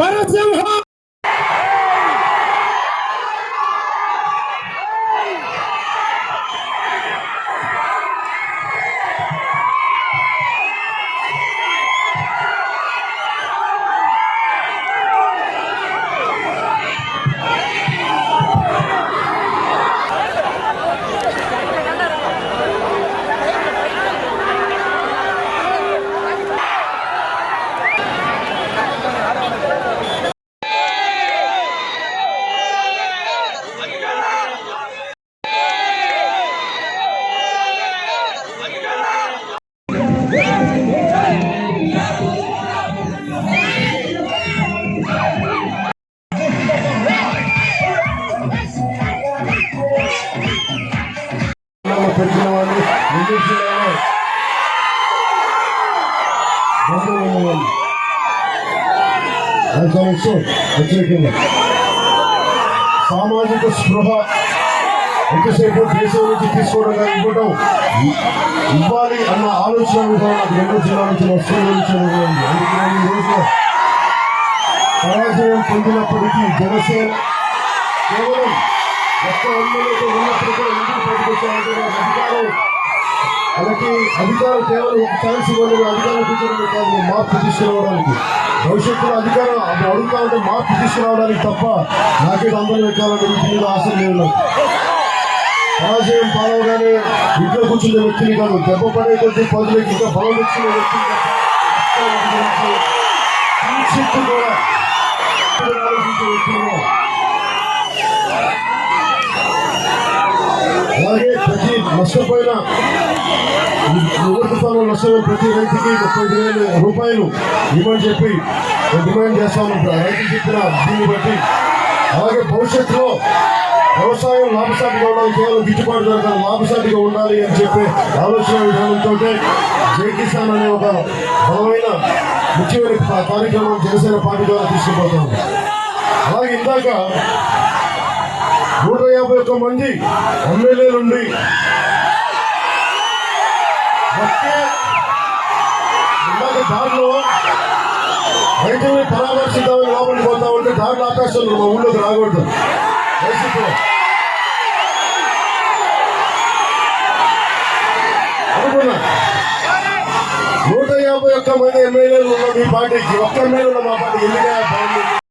నరసింహ పెట్టిన వాళ్ళు వ్యతిరేకంగా సామాజిక స్పృహ ఎంతసేపు దేశం నుంచి తీసుకోవడం ఇవ్వడం ఇవ్వాలి అన్న ఆలోచన నాకు రెండు జిల్లాల నుంచి వస్తుంది. అందుకే ఈ రోజు పరాజయం పొందినప్పటికీ జనసేన కేవలం ఒక్క ఎమ్మెల్యేతో ఉన్నప్పుడు కూడా ఎందుకు బయటకొచ్చారంటే అధికారం వాళ్ళకి అధికారం కేవలం ఒక ఛాన్స్ ఇవ్వాలి, అధికారం కూర్చోవడం కాదు, మార్పు తీసుకురావడానికి. భవిష్యత్తులో అధికారం అడుగుతా ఉంటే మార్పు తీసుకురావడానికి తప్ప నాకేదో అందరూ ఎక్కాలని వీటి మీద ఆశ లేదు. పరాజయం పాలవగానే ఇంట్లో కూర్చున్న వ్యక్తిని కాదు, దెబ్బ పడే కొద్ది పదులకి ఇంకా బలం వచ్చిన వ్యక్తిని కూడా ఆలోచించే వ్యక్తులుగా. అలాగే ప్రతి నష్టపోయిన రూపాయలు నష్టపోయిన ప్రతి రైతుకి 35,000 రూపాయలు ఇవ్వని చెప్పి డిమాండ్ చేస్తాను రైతులు చెప్పిన దీన్ని బట్టి. అలాగే భవిష్యత్తులో వ్యవసాయం లాభసాటిగా ఉండాలి, కేవలం గిట్టుబాటు ధర లాభసాటిగా ఉండాలి అని చెప్పి ఆలోచన విధానంతో జై కిసాన్ అనే ఒక బలమైన ముఖ్యమైన కార్యక్రమం జనసేన పార్టీ ద్వారా తీసుకుపోతాము. అలాగే ఇందాక 151 మంది ఎమ్మెల్యేలుండి ఇందాక దారిలో రైతుల్ని పరామర్శిద్దామని లోపలికి పోతా ఉంటే దారిలో ఆకాశంలో మా ఊళ్ళోకి రాకూడదు. అనుకున్నా 151 మంది ఎమ్మెల్యేలు ఉన్న మీ పార్టీకి ఒక్క ఎమ్మెల్యే ఉన్న మా పార్టీ ఎందుకంటే